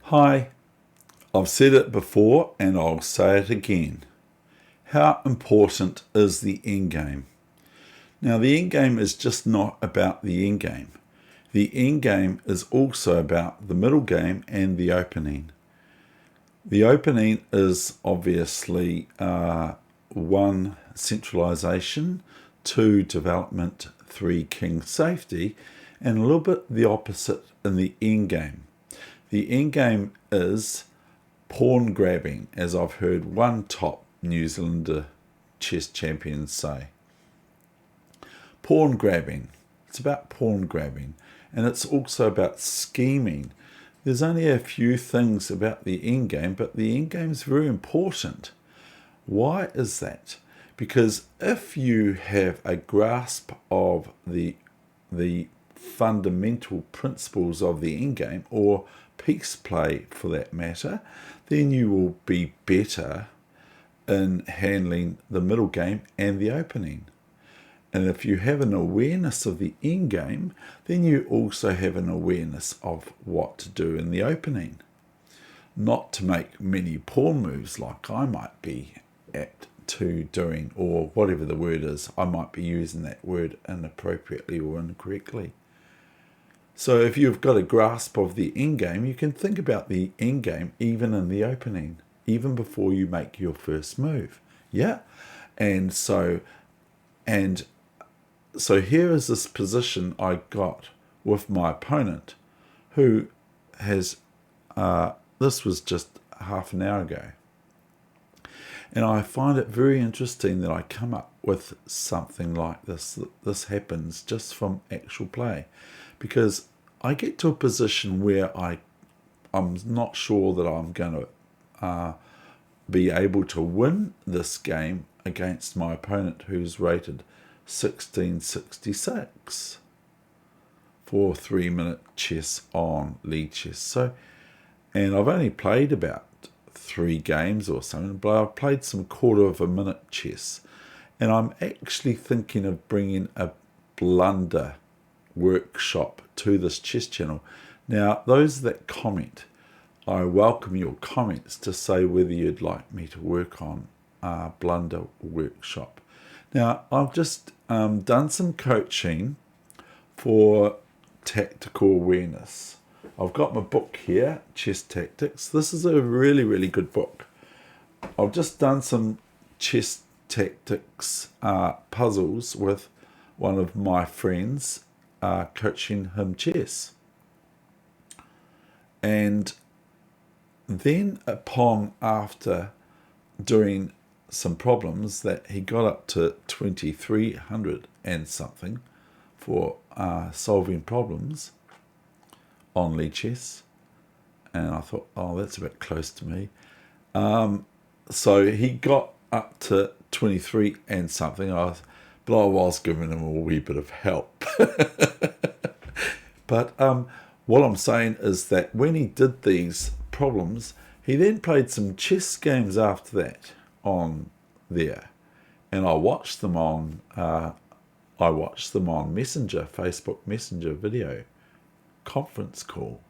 Hi, I've said it before and I'll say it again. How important is the end game? Now, the end game is just not about the end game. The end game is also about the middle game and the opening. The opening is obviously 1, centralisation, 2, development, 3, king safety, and a little bit the opposite in the end game. The end game is pawn grabbing, as I've heard one top New Zealander chess champion say. Pawn grabbing. It's about pawn grabbing, and it's also about scheming. There's only a few things about the endgame, but the endgame is very important. Why is that? Because if you have a grasp of the fundamental principles of the endgame, or piece play for that matter, then you will be better in handling the middle game and the opening. And if you have an awareness of the end game, then you also have an awareness of what to do in the opening. Not to make many pawn moves like I might be apt to doing, or whatever the word is. I might be using that word inappropriately or incorrectly. So if you've got a grasp of the end game, you can think about the end game even in the opening, even before you make your first move. Yeah? And so here is this position I got with my opponent, who has, this was just half an hour ago. And I find it very interesting that I come up with something like this. This happens just from actual play, because I get to a position where I'm not sure that I'm going to be able to win this game against my opponent, who's rated 1666 for 3-minute chess on Lichess. So, and I've only played about 3 games or something, but I've played some quarter-of-a-minute chess, and I'm actually thinking of bringing a blunder workshop to this chess channel. Now, those that comment, I welcome your comments to say whether you'd like me to work on a blunder workshop. Now, I've just done some coaching for tactical awareness. I've got my book here, Chess Tactics. This is a really, really good book. I've just done some chess tactics puzzles with one of my friends, coaching him chess. And then after doing some problems, that he got up to 2300 and something for solving problems on Lichess, and I thought, oh, that's a bit close to me. So he got up to 23 and something, but I was giving him a wee bit of help. But what I'm saying is that when he did these problems, he then played some chess games after that on there, and I watched them on Messenger, Facebook Messenger video conference call,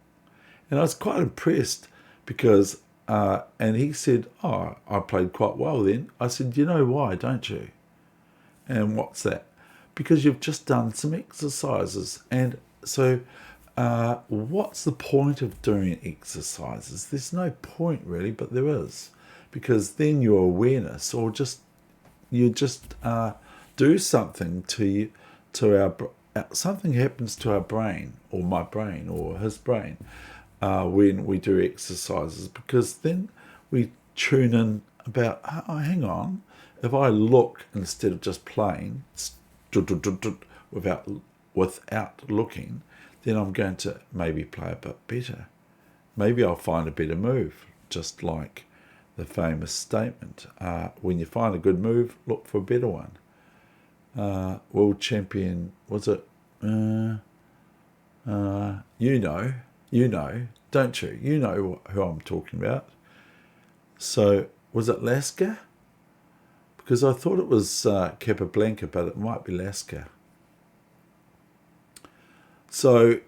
and I was quite impressed because and he said, oh, I played quite well then. I said, you know why, don't you? And what's that? Because you've just done some exercises. And so what's the point of doing exercises? There's no point really, but there is, because then your awareness, or you just do something to something happens to our brain, or my brain, or his brain, when we do exercises, because then we tune in about, oh, hang on, if I look instead of just playing without looking, then I'm going to maybe play a bit better. Maybe I'll find a better move, just like the famous statement, when you find a good move, look for a better one. World champion, was it? You know, don't you? You know who I'm talking about. So, was it Lasker? Because I thought it was Capablanca, but it might be Lasker. So,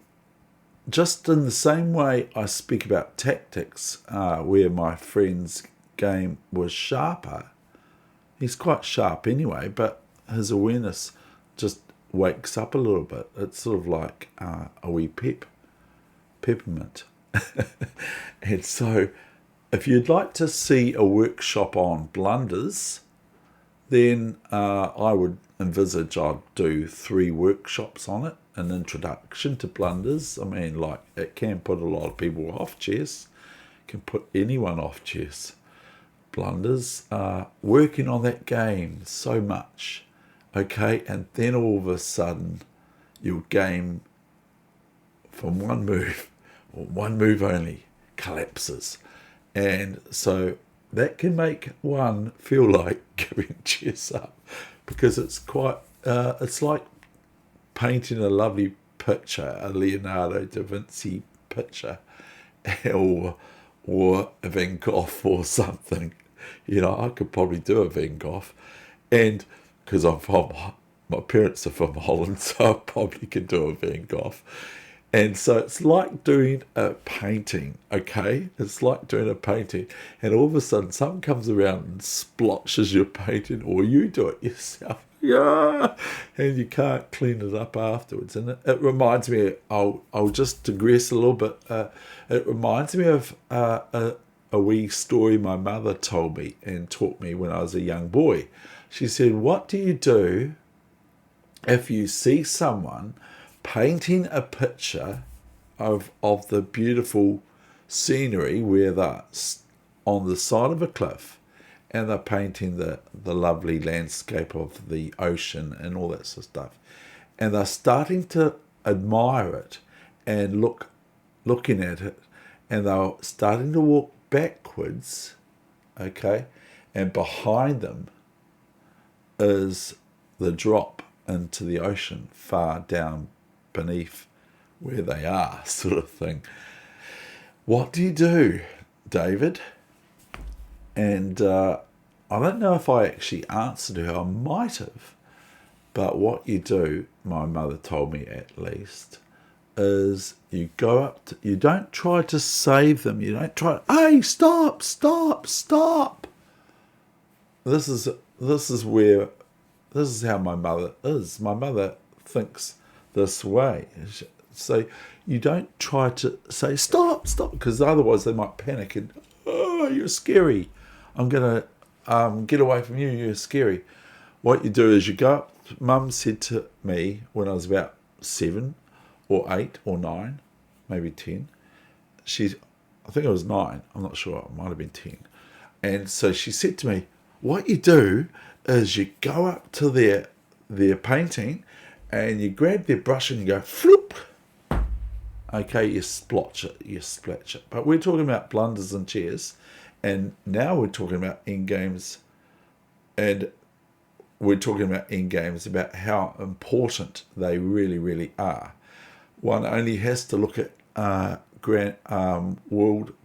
just in the same way I speak about tactics, where my friend's game was sharper. He's quite sharp anyway, but his awareness just wakes up a little bit. It's sort of like a wee peppermint. And so if you'd like to see a workshop on blunders, then I would envisage I'd do 3 workshops on it. An introduction to blunders. I mean, like, it can put a lot of people off chess. It can put anyone off chess. Blunders, working on that game so much, okay, and then all of a sudden your game from one move, or one move only, collapses. And so that can make one feel like giving chess up, because it's quite, it's like painting a lovely picture, a Leonardo da Vinci picture, or a Van Gogh or something. You know, I could probably do a Van Gogh, and because my parents are from Holland, so I probably could do a Van Gogh. And so it's like doing a painting, okay? It's like doing a painting, and all of a sudden someone comes around and splotches your painting, or you do it yourself. Yeah, and you can't clean it up afterwards. And it reminds me, I'll just digress a little bit. It reminds me of a wee story my mother told me and taught me when I was a young boy. She said, what do you do if you see someone painting a picture of the beautiful scenery where they're on the side of a cliff, and they're painting the lovely landscape of the ocean and all that sort of stuff, and they're starting to admire it and looking at it, and they're starting to walk backwards, okay, and behind them is the drop into the ocean far down beneath where they are, sort of thing. What do you do, David? And I don't know if I actually answered her. I might have. But what you do, my mother told me at least, is you go up to, you don't try to save them. You don't try, hey, stop. This is how my mother is. My mother thinks this way. So you don't try to say, stop, because otherwise they might panic and, oh, you're scary. I'm going to get away from you. You're scary. What you do is you go up. Mum said to me when I was about 7 or 8 or 9, maybe 10. I think it was 9. I'm not sure. It might have been 10. And so she said to me, what you do is you go up to their painting and you grab their brush and you go, floop. Okay, you splotch it. But we're talking about blunders and chess, and now we're talking about endgames, and we're talking about endgames, about how important they really, really are. One only has to look at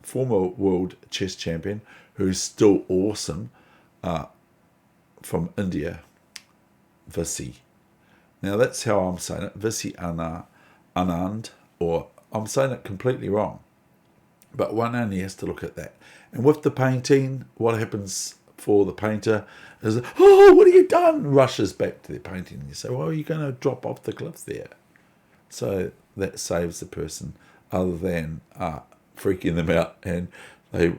former world chess champion, who's still awesome, from India, Visi. Now that's how I'm saying it, Visi Anand, or I'm saying it completely wrong. But one only has to look at that. And with the painting, what happens for the painter is, oh, what have you done? Rushes back to the painting. And you say, well, you're going to drop off the cliff there. So that saves the person, other than freaking them out and they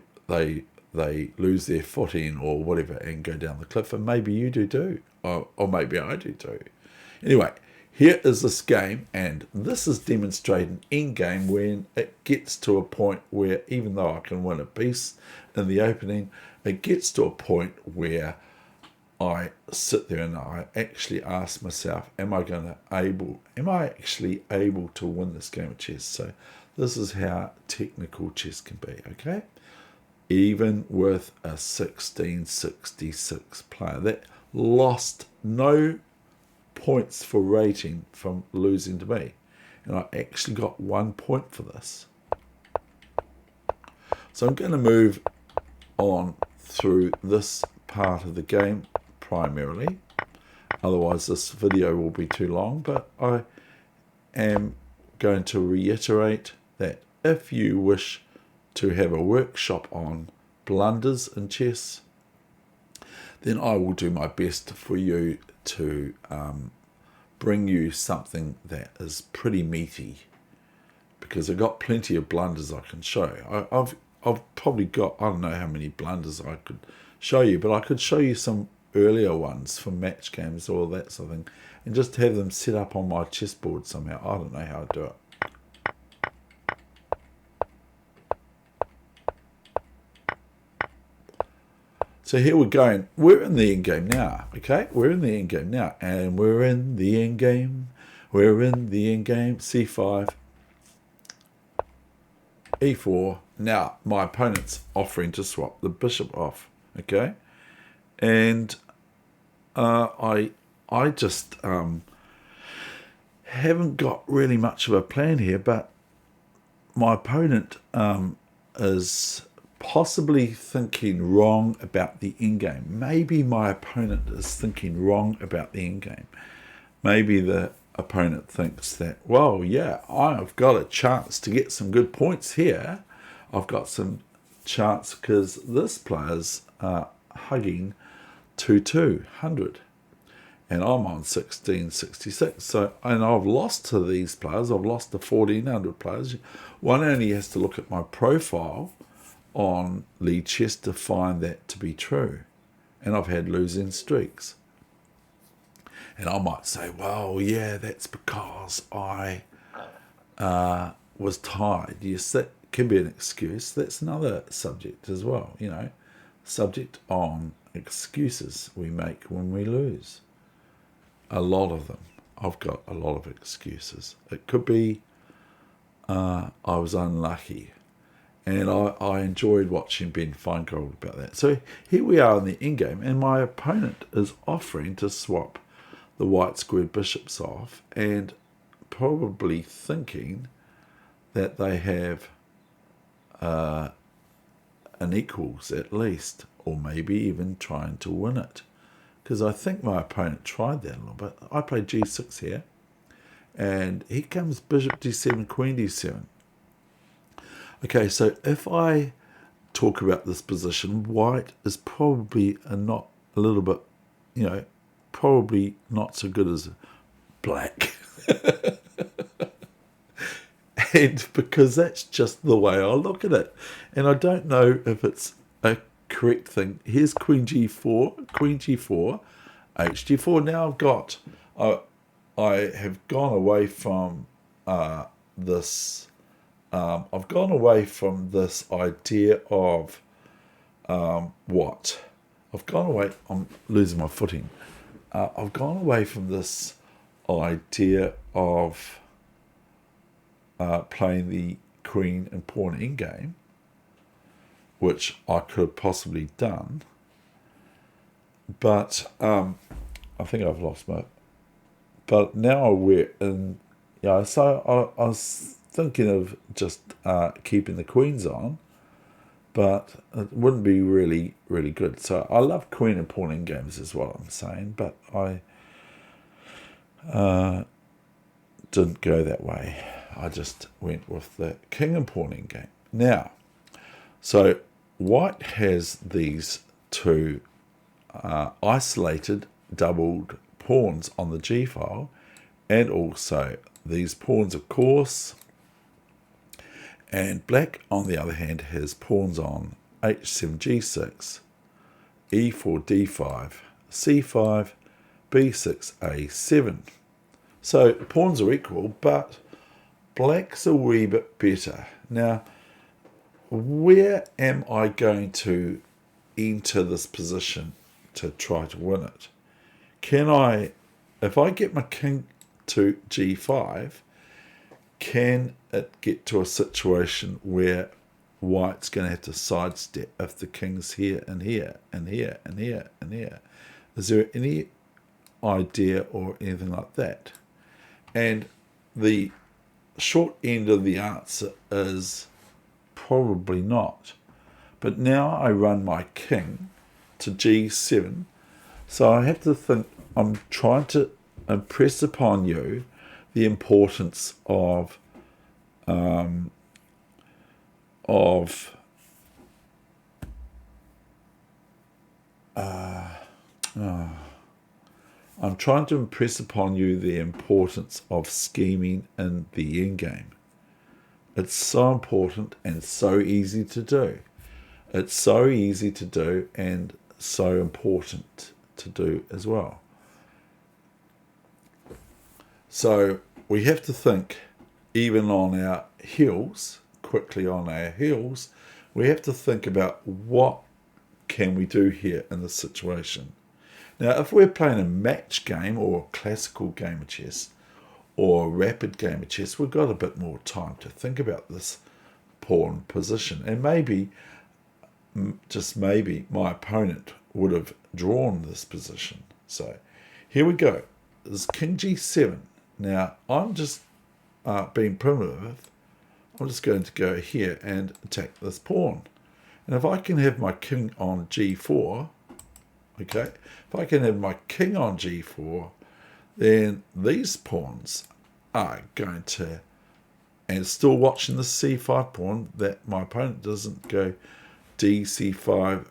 lose their footing or whatever and go down the cliff. And maybe you do too, or maybe I do too. Anyway, here is this game, and this is demonstrating endgame when it gets to a point where, even though I can win a piece in the opening, it gets to a point where I sit there and I actually ask myself, am I actually able to win this game of chess? So this is how technical chess can be, okay? Even with a 1666 player that lost no points for rating from losing to me, and I actually got 1 point for this. So I'm going to move on through this part of the game primarily, otherwise this video will be too long, but I am going to reiterate that if you wish to have a workshop on blunders in chess, then I will do my best for you to bring you something that is pretty meaty, because I've got plenty of blunders I can show. I've probably got, I don't know how many blunders I could show you, but I could show you some earlier ones from match games or that sort of thing, and just have them set up on my chessboard somehow. I don't know how to do it. So here we're going. We're in the endgame now, okay? We're in the endgame now, and we're in the endgame. We're in the endgame. C5, E4. Now, my opponent's offering to swap the bishop off, okay? And I just haven't got really much of a plan here, but my opponent is possibly thinking wrong about the endgame. Maybe my opponent is thinking wrong about the endgame. Maybe the opponent thinks that, well, yeah, I've got a chance to get some good points here. I've got some chance because this player's hugging 200, and I'm on 1666. So, and I've lost to these players. I've lost to 1400 players. One only has to look at my profile on Lichess to find that to be true. And I've had losing streaks. And I might say, well, yeah, that's because I was tired. Yes, that can be an excuse. That's another subject as well, you know. Subject on excuses we make when we lose. A lot of them. I've got a lot of excuses. It could be I was unlucky. And I enjoyed watching Ben Feingold about that. So here we are in the endgame, and my opponent is offering to swap the white squared bishops off, and probably thinking that they have an equals at least, or maybe even trying to win it. Because I think my opponent tried that a little bit. I played g6 here, and here comes bishop d7, queen d7. Okay, so if I talk about this position, white is probably a little bit, you know, probably not so good as black. And because that's just the way I look at it. And I don't know if it's a correct thing. Here's queen g4, hg4. Now I've got, I have gone away from this. I've gone away from this idea of what? I've gone away, I'm losing my footing. I've gone away from this idea of playing the queen and pawn endgame, which I could have possibly done. But I think I've lost my... But now we're in... Yeah, so I was thinking of just keeping the queens on, but it wouldn't be really, really good. So I love queen and pawn endgames is what I'm saying, but I didn't go that way. I just went with the king and pawn endgame. Now, so white has these two isolated doubled pawns on the g-file, and also these pawns, of course. And black, on the other hand, has pawns on h7, g6, e4, d5, c5, b6, a7. So pawns are equal, but black's a wee bit better. Now, where am I going to enter this position to try to win it? Can I, if I get my king to g5, can it get to a situation where white's going to have to sidestep if the king's here and here and here and here and here? Is there any idea or anything like that? And the short end of the answer is probably not. But now I run my king to g7, so I have to think, I'm trying to impress upon you the importance of of I'm trying to impress upon you the importance of scheming in the endgame. It's so important and so easy to do. It's so easy to do and so important to do as well. So we have to think, even on our heels, quickly on our heels, we have to think about what can we do here in this situation. Now, if we're playing a match game or a classical game of chess or a rapid game of chess, we've got a bit more time to think about this pawn position. And maybe, just maybe, my opponent would have drawn this position. So here we go. This is King G7. Now, I'm just being primitive. I'm just going to go here and attack this pawn. And if I can have my king on G4, okay, if I can have my king on G4, then these pawns are going to, and still watching the C5 pawn, that my opponent doesn't go DC5,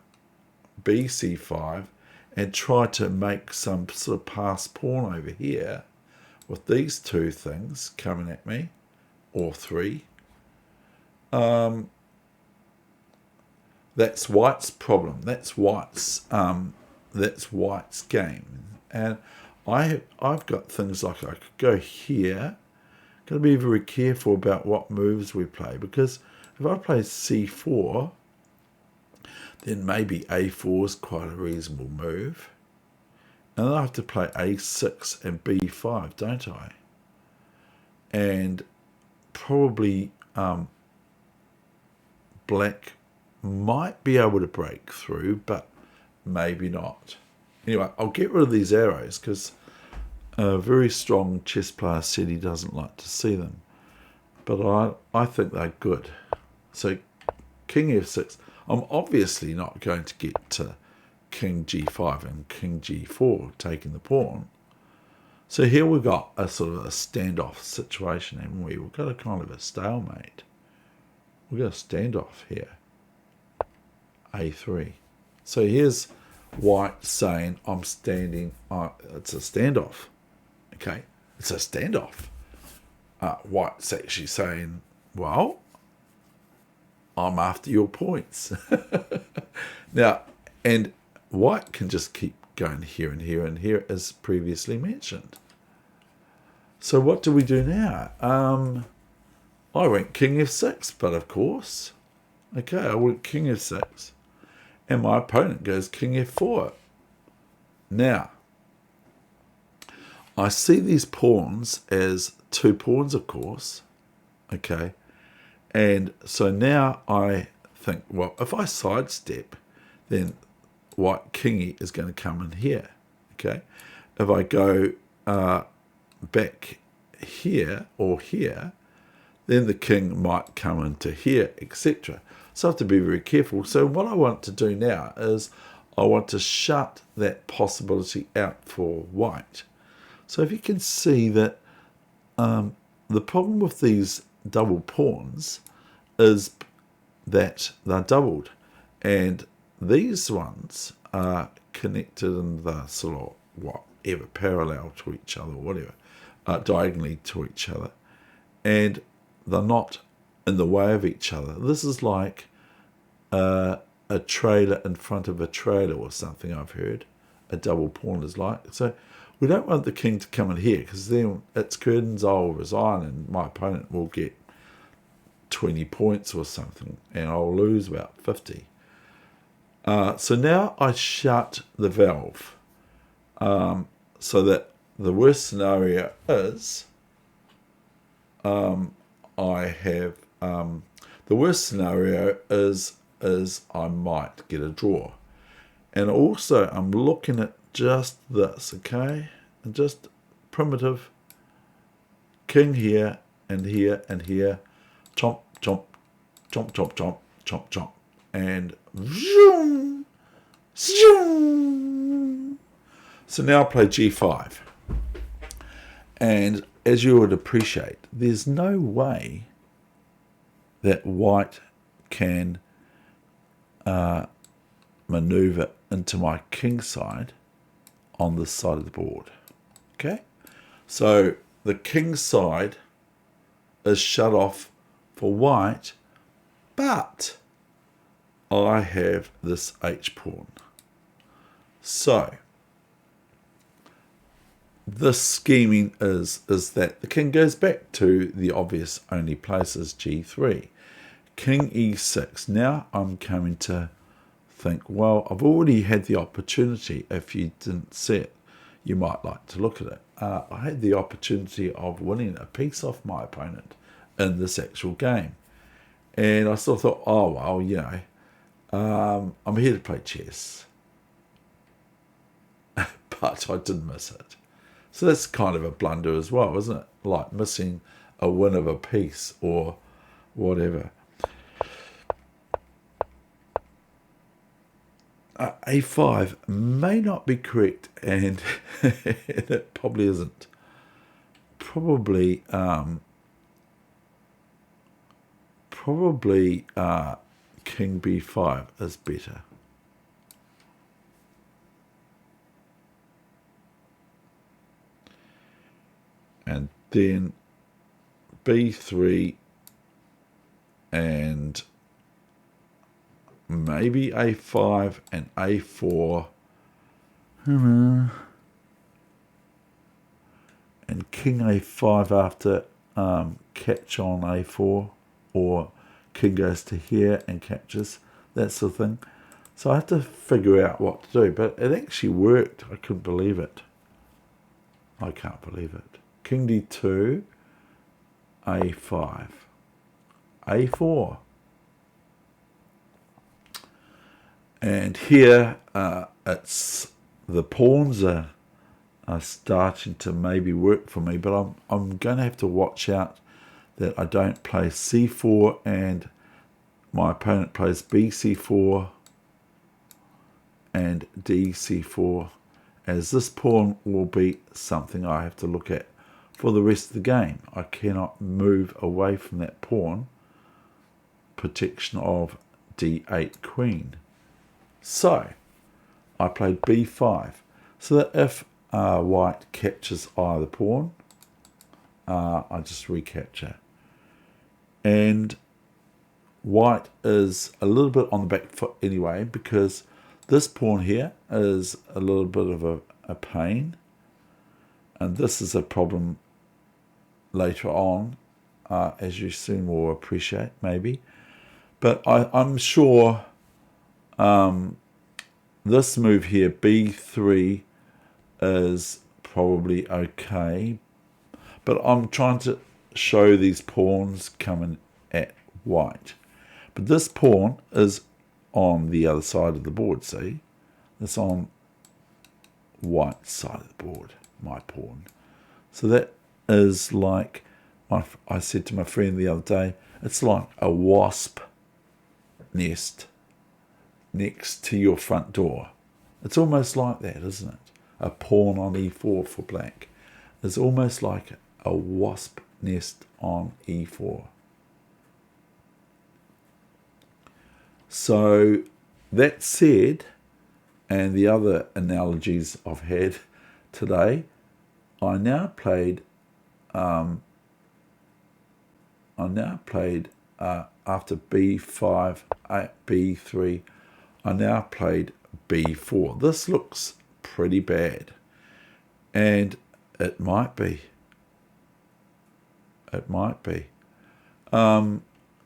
BC5, and try to make some sort of pass pawn over here with these two things coming at me, or three. That's White's problem. That's White's game. And I've got things like I could go here. Got to be very careful about what moves we play, because if I play C4, then maybe A4 is quite a reasonable move. And then I have to play A6 and B5, don't I? And probably black might be able to break through, but maybe not. Anyway, I'll get rid of these arrows because a very strong chess player said he doesn't like to see them. But I think they're good. So King F6. I'm obviously not going to get to King G5 and King G4 taking the pawn. So here we've got a sort of a standoff situation, and we've got a kind of a stalemate. We've got a standoff here. A3. So here's White saying, I'm standing, it's a standoff. Okay, it's a standoff. White's actually saying, well, I'm after your points. Now, and White can just keep going here and here and here, as previously mentioned. So what do we do now? I went King F6, but of course, okay, I went King F6. And my opponent goes King F4. Now, I see these pawns as two pawns, of course. Okay. And so now I think, well, if I sidestep, then White Kingy is going to come in here. Okay. If I go back here or here, then the king might come into here, etc. So I have to be very careful. So what I want to do now is I want to shut that possibility out for White. So if you can see that the problem with these double pawns is that they're doubled. And these ones are connected in the sort of whatever, parallel to each other, whatever, diagonally to each other. And they're not in the way of each other. This is like a trailer in front of a trailer or something, I've heard. A double pawn is like. So we don't want the king to come in here, because then it's curtains, I'll resign and my opponent will get 20 points or something and I'll lose about 50. So now I shut the valve so that the worst scenario is the worst scenario is I might get a draw. And also I'm looking at just this, okay? And just primitive king here and here and here. Chomp, chomp, chomp, chomp, chomp, chomp, chomp. And zoom, zoom. So now I play G5. And as you would appreciate, there's no way that white can maneuver into my king side on this side of the board. Okay, so the king side is shut off for white, but I have this H pawn. So this scheming is that the king goes back to the obvious only places, G3. King E6. Now I'm coming to think, well, I've already had the opportunity. If you didn't see it, you might like to look at it. I had the opportunity of winning a piece off my opponent in this actual game. And I still thought, oh, well, you know, I'm here to play chess. But I did miss it. So that's kind of a blunder as well, isn't it? Like missing a win of a piece or whatever. A5 may not be correct, and it probably isn't. Probably King B5 is better. And then B3 and maybe A5 and A4. And King A5 after catch on A4, or King goes to here and catches, that sort of thing. So I had to figure out what to do, but it actually worked. I couldn't believe it. I can't believe it. King D2, A5, A4. And here it's the pawns are starting to maybe work for me, but I'm going to have to watch out that I don't play C4 and my opponent plays BC4 and DC4, as this pawn will be something I have to look at for the rest of the game. I cannot move away from that pawn. Protection of D8 queen. So I played B5, so that if white captures either pawn, I just recapture. And white is a little bit on the back foot anyway, because this pawn here is a little bit of a pain, and this is a problem later on, as you soon will appreciate, maybe. But I'm sure this move here, B3, is probably okay. But I'm trying to show these pawns coming at white. But this pawn is on the other side of the board, see? It's on white side of the board, my pawn. So that is like, I said to my friend the other day, it's like a wasp nest next to your front door. It's almost like that, isn't it? A pawn on E4 for black is almost like a wasp nest on E4. So that said, and the other analogies I've had today, I now played after B5, B3, I now played B4. This looks pretty bad, and it might be. It might be.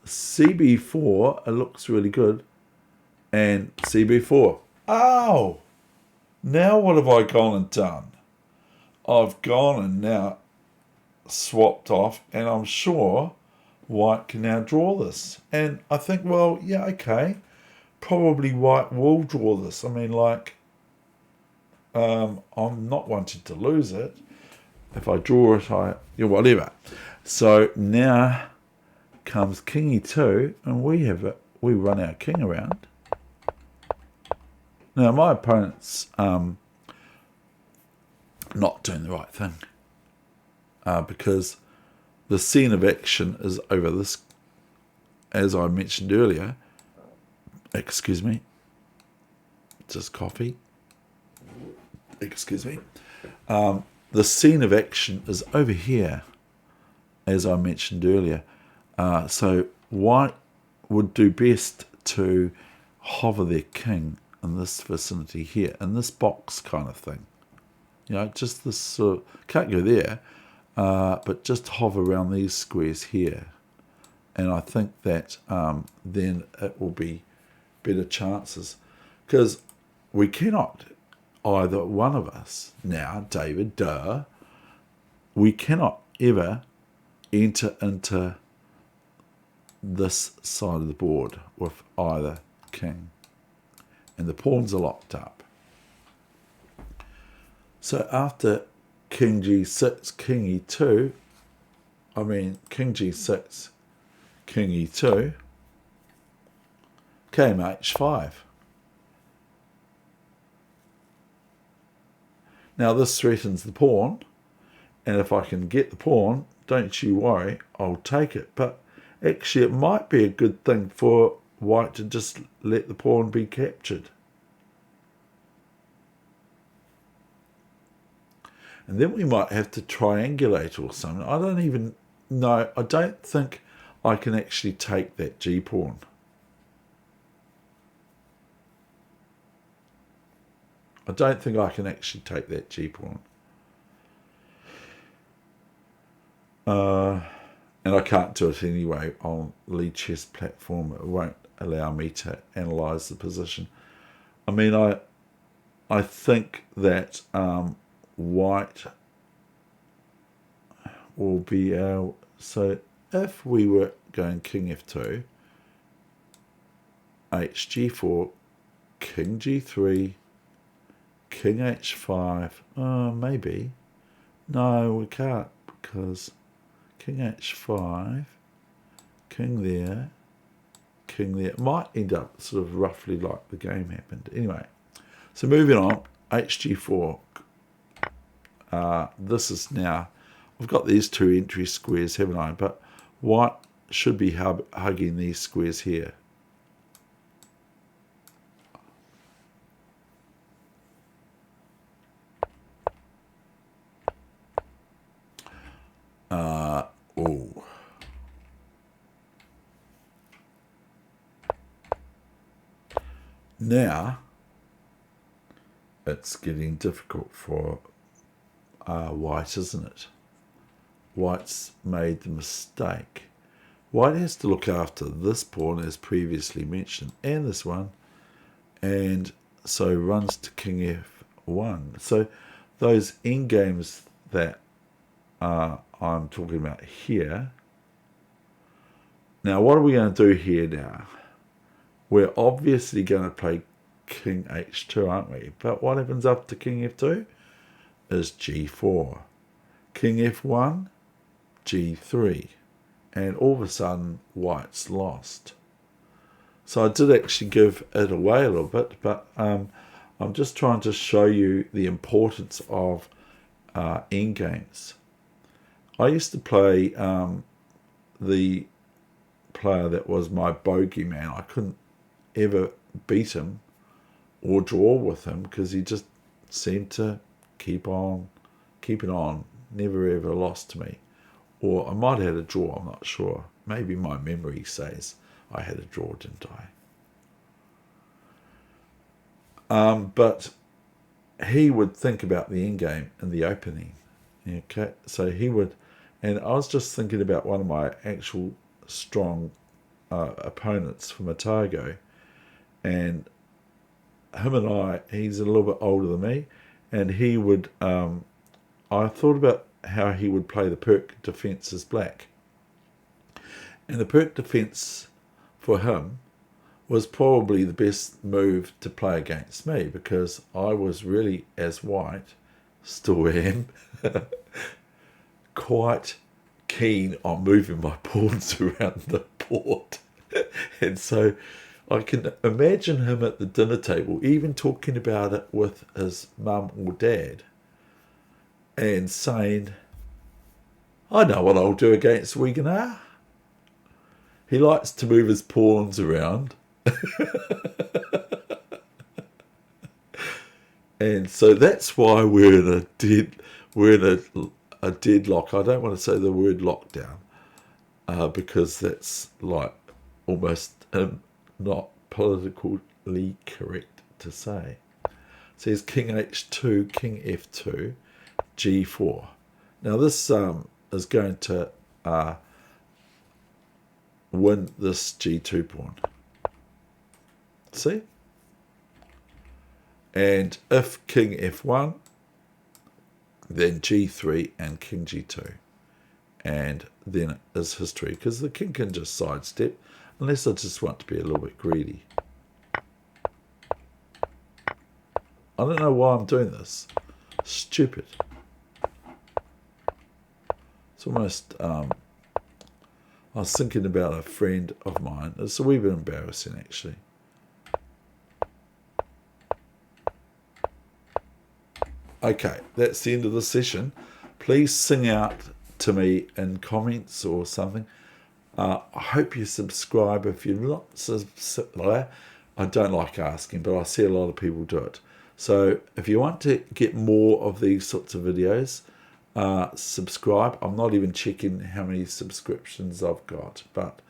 CB4, it looks really good, and CB4. Oh! Now what have I gone and done? I've gone and now swapped off, and I'm sure white can now draw this. And I think, well, yeah, okay, probably white will draw this. I mean, like, I'm not wanting to lose it. If I draw it, whatever. So now comes King E2, and we run our king around. Now my opponent's not doing the right thing, because the scene of action is over this as I mentioned earlier, excuse me, just coffee, excuse me, the scene of action is over here, as I mentioned earlier. So white would do best to hover their king in this vicinity here, in this box kind of thing. You know, just this sort of, can't go there, but just hover around these squares here. And I think that then it will be better chances. Because we cannot, either one of us now, David, we cannot ever enter into this side of the board with either king. And the pawns are locked up. So after king g6, king e2, king g6, king e2, came h5. Now this threatens the pawn, and if I can get the pawn, don't you worry, I'll take it. But actually it might be a good thing for white to just let the pawn be captured. And then we might have to triangulate or something. I don't even know. I don't think I can actually take that g-pawn. I don't think I can actually take that g-pawn. And I can't do it anyway on Lead Chess platform. It won't allow me to analyse the position. I mean, I think that white will be our... So if we were going king f2, hg4, king g3, king h5, maybe. No, we can't, because king h5, king there, might end up sort of roughly like the game happened. Anyway, so moving on, hg4. This is now, I've got these two entry squares, haven't I? But white should be hugging these squares here. Now, it's getting difficult for white, isn't it? White's made the mistake. White has to look after this pawn, as previously mentioned, and this one, and so runs to king f1. So those endgames that I'm talking about here. Now, what are we going to do here now? We're obviously going to play king h2, aren't we? But what happens after king f2 is g4. King f1, g3. And all of a sudden, white's lost. So I did actually give it away a little bit, but I'm just trying to show you the importance of endgames. I used to play the player that was my bogeyman. I couldn't ever beat him or draw with him because he just seemed to keep it on, never ever lost to me. Or I might have had a draw, I'm not sure. Maybe my memory says I had a draw, didn't I? But he would think about the endgame in the opening. Okay, so he would, and I was just thinking about one of my actual strong opponents from Otago, and him and I, he's a little bit older than me, and he would, I thought about how he would play the Pirc defence as black. And the Pirc defence for him was probably the best move to play against me, because I was really, as white, still am, quite keen on moving my pawns around the board. And so I can imagine him at the dinner table, even talking about it with his mum or dad, and saying, I know what I'll do against Wigan. He likes to move his pawns around. And so that's why we're in a deadlock. I don't want to say the word lockdown because that's like almost not politically correct to say. It says King H2, King F2, G4. Now this is going to win this G2 pawn. See? And if King F1, then G3 and King G2. And then it is history, because the king can just sidestep, unless I just want to be a little bit greedy. I don't know why I'm doing this. Stupid. It's almost, I was thinking about a friend of mine. It's a wee bit embarrassing, actually. Okay, that's the end of the session. Please sing out to me in comments or something. I hope you subscribe if you're not. I don't like asking, but I see a lot of people do it. So if you want to get more of these sorts of videos, subscribe. I'm not even checking how many subscriptions I've got, but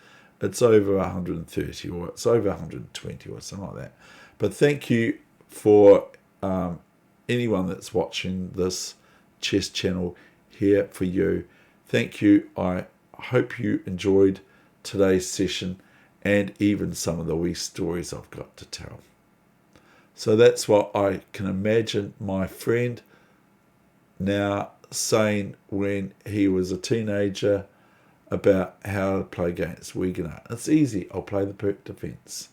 it's over 130 or it's over 120 or something like that. But thank you for anyone that's watching this chess channel here for you. Thank you. I hope you enjoyed today's session and even some of the wee stories I've got to tell. So that's what I can imagine my friend now saying when he was a teenager about how to play against Wegener. It's easy. I'll play the Pirc defense.